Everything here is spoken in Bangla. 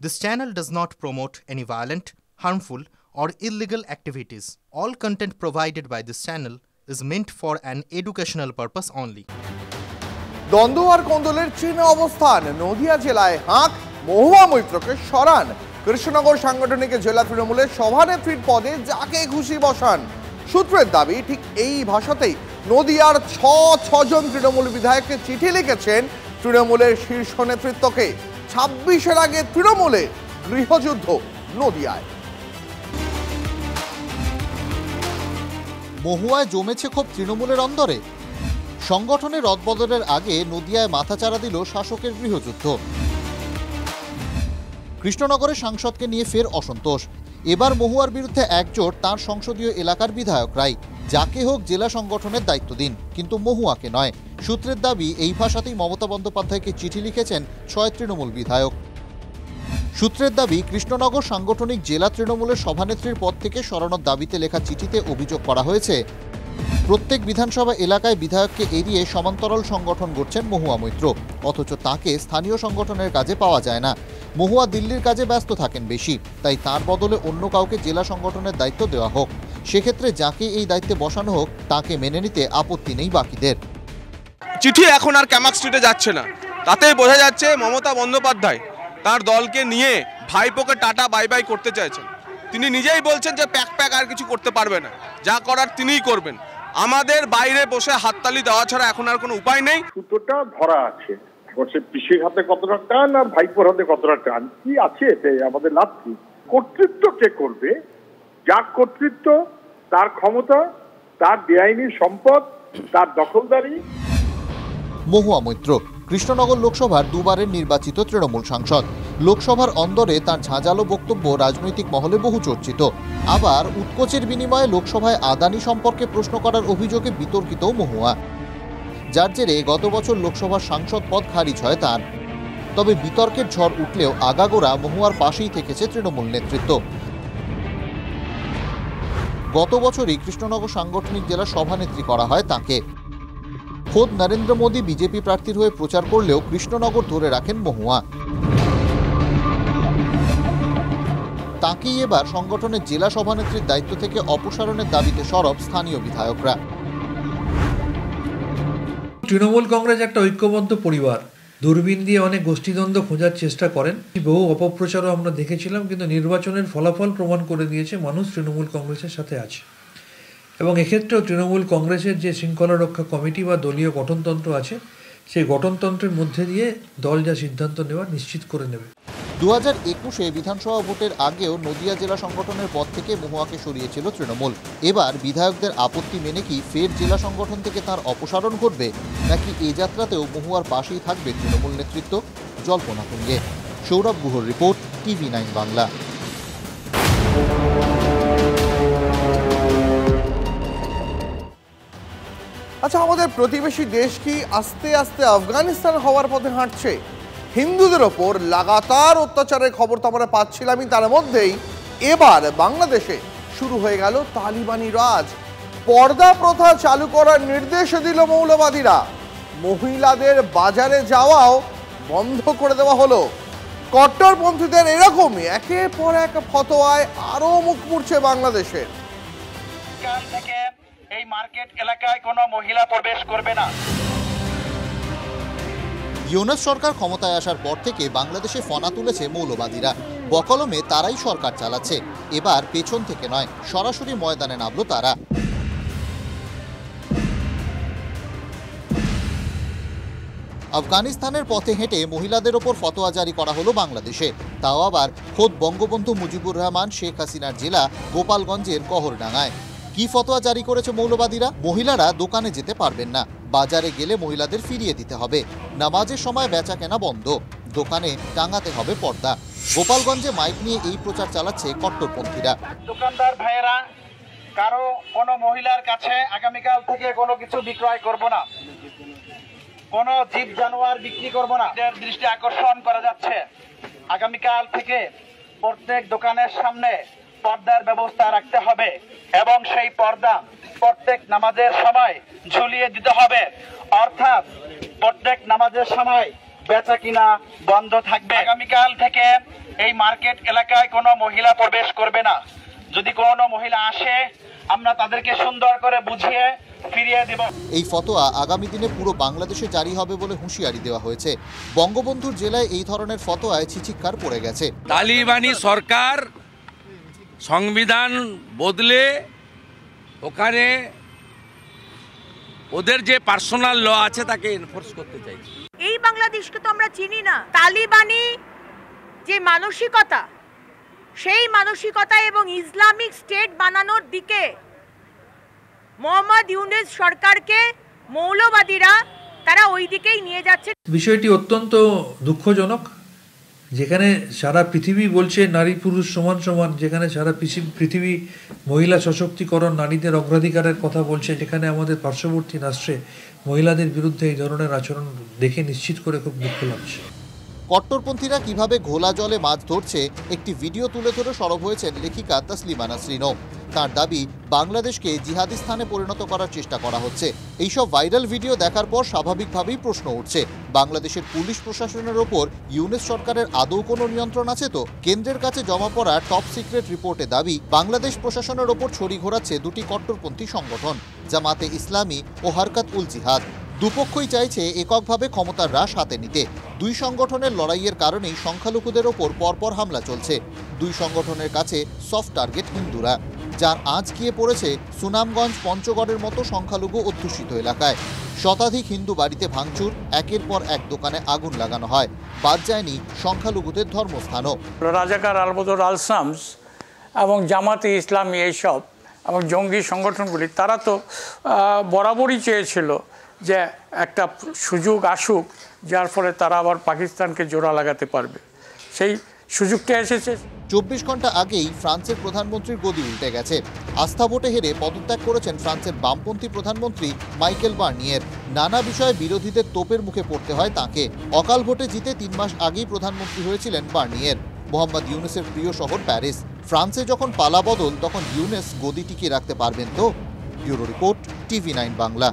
This channel does not promote any violent, harmful, or illegal activities. All content provided by this channel is meant for an educational purpose only. দ্বন্দ্ব আর কোন্দলের চীনে অবস্থান নদিয়া জেলায় হাঁক মহুয়া মৈত্রকে সরান কৃষ্ণনগর সাংগঠনিক জেলা তৃণমূলের সভানেত্রীর পদে যাকে খুশি বসান। সূত্রের দাবি ঠিক এই ভাষাতেই নদিয়ার ছজন তৃণমূল বিধায়ককে চিঠি লিখেছেন তৃণমূলের শীর্ষ নেতৃত্বকে। 26-এর আগে তৃণমূলে গৃহযুদ্ধ নদিয়ায়। মহুয়ায় জমেছে ক্ষোভ তৃণমূলের অন্দরে। সংগঠনের রদবদলের আগে নদিয়ায় মাথাচাড়া দিল শাসকের গৃহযুদ্ধ। কৃষ্ণনগরের সাংসদকে নিয়ে ফের অসন্তোষ। এবার মহুয়ার বিরুদ্ধে একজোট তাঁর সংসদীয় এলাকার বিধায়করাই। যাকে হোক জেলা সংগঠনের দায়িত্ব দিন, কিন্তু মহুয়াকে নয়। সূত্রের দাবি এই ভাষাতেই মমতা বন্দ্যোপাধ্যায়কে চিঠি লিখেছেন 6 তৃণমূল বিধায়ক। সূত্রের দাবি কৃষ্ণনগর সাংগঠনিক জেলা তৃণমূলের সভানেত্রীর পদ থেকে সরানোর দাবিতে লেখা চিঠিতে অভিযোগ করা হয়েছে প্রত্যেক বিধানসভা এলাকায় বিধায়ককে এড়িয়ে সমান্তরাল সংগঠন গড়ছেন মহুয়া মৈত্র, অথচ তাকে স্থানীয় সংগঠনের কাজে পাওয়া যায় না। মহুয়া দিল্লির কাজে ব্যস্ত থাকেন বেশি, তাই তার বদলে অন্য কাউকে জেলা সংগঠনের দায়িত্ব দেওয়া হোক। সেক্ষেত্রে যাকে এই দায়িত্বে বসানো হোক তাকে মেনে নিতে আপত্তি নেই বাকিদের। চিঠি এখন আর ক্যামাক স্ট্রিটে যাচ্ছে না, তাতেই বোঝা যাচ্ছে মমতা বন্দ্যোপাধ্যায় তার দলকে নিয়ে ভাইপোকে টাটা বাই বাই করতে চাইছেন। তিনি নিজেই বলছেন যে প্যাক আর কিছু করতে পারবে না, যা করার তিনিই করবেন। আমাদের বাইরে বসে হাততালি দেওয়া ছাড়া এখন আর কোনো উপায় নেই। সুতোটা ধরা আছে, সে পিসির হাতে কতটা টান আর ভাইপোর হাতে কতটা টান কি আছে এতে আমাদের লাভ কি? কর্তৃত্ব কে করবে? যার কর্তৃত্ব, তার ক্ষমতা, তার বেআইনি সম্পদ, তার দখলদারি। মহুয়া মৈত্র কৃষ্ণনগর লোকসভার দুবারের নির্বাচিত তৃণমূল সাংসদ। লোকসভার অন্দরে তার ঝাঁঝালো বক্তব্য রাজনৈতিক মহলে বহু চর্চিত। আবার উৎকোচের বিনিময়ে লোকসভায় আদানি সম্পর্কে প্রশ্ন করার অভিযোগে বিতর্কিত মহুয়া, যার জেরে গত বছর লোকসভার সাংসদ পদ খারিজ হয় তার। তবে বিতর্কের ঝড় উঠলেও আগাগোড়া মহুয়ার পাশেই থেকেছে তৃণমূল নেতৃত্ব। গত বছরই কৃষ্ণনগর সাংগঠনিক জেলার সভানেত্রী করা হয় তাকে। খোদ নরেন্দ্র মোদী বিজেপি প্রার্থীর হয়ে প্রচার করলেও কৃষ্ণনগর ধরে রাখেন মহুয়া। তাকেই এবার সংগঠনের জেলা সভানেত্রীর দায়িত্ব থেকে অপসারণের দাবিতে সরব স্থানীয় বিধায়করা। তৃণমূল কংগ্রেস একটা ঐক্যবদ্ধ পরিবার। দূরবীন দিয়ে অনেক গোষ্ঠীদ্বন্দ্ব খোঁজার চেষ্টা করেন, বহু অপপ্রচারও আমরা দেখেছিলাম, কিন্তু নির্বাচনের ফলাফল প্রমাণ করে দিয়েছে মানুষ তৃণমূল কংগ্রেসের সাথে আছে। এবং এক্ষেত্রেও তৃণমূল কংগ্রেসের যে শৃঙ্খলা রক্ষা কমিটি বা দলীয় গঠনতন্ত্র আছে, সেই গঠনতন্ত্রের মধ্যে দিয়ে দল যা সিদ্ধান্ত নেওয়া নিশ্চিত করে নেবে। 2021-এ বিধানসভা ভোটের আগেও নদিয়া জেলা সংগঠনের পদ থেকে মহুয়াকে সরিয়েছিল তৃণমূল। এবার বিধায়কদের আপত্তি মেনে কি ফের জেলা সংগঠন থেকে তার অপসারণ ঘটবে, নাকি এ যাত্রাতেও মহুয়ার পাশেই থাকবে তৃণমূল নেতৃত্ব? জল্পনা তুঙ্গে। সৌরভ গুহর রিপোর্ট, TV9 বাংলা। আচ্ছা, আমাদের প্রতিবেশী দেশ কি আস্তে আস্তে আফগানিস্তান হওয়ার পথে হাঁটছে? হিন্দুদের ওপর লাগাতার অত্যাচারের খবর তো আমরা পাচ্ছিলামই, তার মধ্যেই এবার বাংলাদেশে শুরু হয়ে গেল তালিবানি রাজ। পর্দা প্রথা চালু করার নির্দেশ দিল মৌলবাদীরা। মহিলাদের বাজারে যাওয়াও বন্ধ করে দেওয়া হলো। কট্টরপন্থীদের এরকমই একের পর এক ফতোয়ায় আরো মুখ পুড়ছে বাংলাদেশের। কাল থেকে এই মার্কেট এলাকায় কোনো মহিলা প্রবেশ করবে না। ইউনূস সরকার ক্ষমতায় আসার পর থেকে বাংলাদেশে ফনা তুলেছে মৌলবাদীরা। বকলমে তারাই সরকার চালাচ্ছে। এবার পেছন থেকে নয়, সরাসরি ময়দানে নামলো তারা। আফগানিস্তানের পথে হেঁটে মহিলাদের ওপর ফতোয়া জারি করা হলো বাংলাদেশে, তাও আবার খোদ বঙ্গবন্ধু মুজিবুর রহমান শেখ হাসিনার জেলা গোপালগঞ্জের কহরডাঙ্গায়। কি ফতোয়া জারি করেছে মৌলবাদীরা? মহিলারা দোকানে যেতে পারবেন না, বাজারে গেলে মহিলাদের ফিরিয়ে দিতে হবে, নামাজের সময় বেচা কেনা বন্ধ, দোকানে টাঙাতে হবে পর্দা। গোপালগঞ্জে মাইক নিয়ে এই প্রচার চালাচ্ছে কট্টরপন্থীরা। দোকানদার ভাইয়েরা, কারো কোনো মহিলার কাছে আগামীকাল থেকে কোনো কিছু বিক্রয় করব না, কোনো জীব জানোয়ার বিক্রি করব না। এর দৃষ্টি আকর্ষণ করা যাচ্ছে, আগামীকাল থেকে প্রত্যেক দোকানের সামনে পর্দার ব্যবস্থা রাখতে হবে এবং সেই পর্দা প্রত্যেক নামাজের সময় ঝুলিয়ে দিতে হবে। অর্থাৎ প্রত্যেক নামাজের সময় বেচা কিনা বন্ধ থাকবে। আগামীকাল থেকে এই মার্কেট এলাকায় কোনো মহিলা প্রবেশ করবে না। যদি কোনো মহিলা আসে আমরা তাদেরকে সুন্দর করে বুঝিয়ে ফিরিয়ে দেব। এই ফতোয়া আগামী দিনে পুরো বাংলাদেশে জারি হবে বলে হুঁশিয়ারি দেওয়া হয়েছে। বঙ্গবন্ধুর জেলায় এই ধরনের ফতোয়ায় ছিচিক্কার পড়ে গেছে। তালিবানি সরকার সংবিধান বদলে ওখানে ওদের যে পার্সোনাল ল আছে তাকে এনফোর্স করতে চাইছে। এই বাংলাদেশকে তো আমরা চিনি না। তালিবানি যে মানসিকতা, সেই মানসিকতা এবং ইসলামিক স্টেট বানানোর দিকে মোহাম্মদ ইউনূস সরকারকে মৌলবাদীরা তারা ওই দিকেই নিয়ে যাচ্ছে। বিষয়টি অত্যন্ত দুঃখজনক। যেখানে সারা পৃথিবী বলছে নারী পুরুষ সমান সমান, যেখানে সারা পৃথিবী মহিলা সশক্তিকরণ, নারীদের অগ্রাধিকারের কথা বলছে, যেখানে আমাদের পার্শ্ববর্তী রাষ্ট্রে মহিলাদের বিরুদ্ধে এই ধরনের আচরণ দেখে নিশ্চিত করে খুব দুঃখ লাগছে। কট্টরপন্থীরা কিভাবে ঘোলা জলে মাছ ধরছে একটি ভিডিও তুলে ধরে সরব হয়েছেন লেখিকা তসলিমা নাসরিনও। তার দাবি, বাংলাদেশকে জিহাদি স্থানে পরিণত করার চেষ্টা করা হচ্ছে। এইসব ভাইরাল ভিডিও দেখার পর স্বাভাবিকভাবেই প্রশ্ন উঠছে, বাংলাদেশের পুলিশ প্রশাসনের ওপর ইউনূস সরকারের আদৌ কোনো নিয়ন্ত্রণ আছে তো? কেন্দ্রের কাছে জমা পড়া টপ সিক্রেট রিপোর্টে দাবি, বাংলাদেশ প্রশাসনের ওপর ছড়ি ঘোরাচ্ছে দুটি কট্টরপন্থী সংগঠন, জামাতে ইসলামী ও হরকাত উল জিহাদ। দুপক্ষই চাইছে এককভাবে ক্ষমতার রাশ হাতে নিতে। দুই সংগঠনের লড়াইয়ের কারণেই সংখ্যালঘুদের ওপর পরপর হামলা চলছে। দুই সংগঠনের কাছে সফট টার্গেট হিন্দুরা, যার আঁচ গিয়ে পড়েছে সুনামগঞ্জ, পঞ্চগড়ের মতো সংখ্যালঘু অধ্যুষিত এলাকায়। শতাধিক হিন্দু বাড়িতে ভাঙচুর, একের পর এক দোকানে আগুন লাগানো হয়। বাদ যায়নি সংখ্যালঘুদের ধর্মস্থানও। রাজাকার আল-বদর আল-শামস এবং জামাতে ইসলামী এইসব এবং জঙ্গি সংগঠনগুলি তারা তো বরাবরই চেয়েছিল যে একটা সুযোগ আসুক যার ফলে তারা আবার পাকিস্তানকে জোড়া লাগাতে পারবে। সেই সুযোগটা এসেছে। 24 ঘন্টা আগেই ফ্রান্সের প্রধানমন্ত্রীর গদি উল্টে গেছে। আস্থা ভোটে হেরে পদত্যাগ করেছেন ফ্রান্সের বামপন্থী প্রধানমন্ত্রী মাইকেল বার্নিয়ের। নানা বিষয়ে বিরোধীদের তোপের মুখে পড়তে হয় তাঁকে। অকাল ভোটে জিতে 3 মাস আগেই প্রধানমন্ত্রী হয়েছিলেন বার্নিয়ের। মোহাম্মদ ইউনূসের প্রিয় শহর প্যারিস। ফ্রান্সে যখন পালা বদল, তখন ইউনূস গদি টিকিয়ে রাখতে পারবেন তো? Bureau report, TV9 Bangla.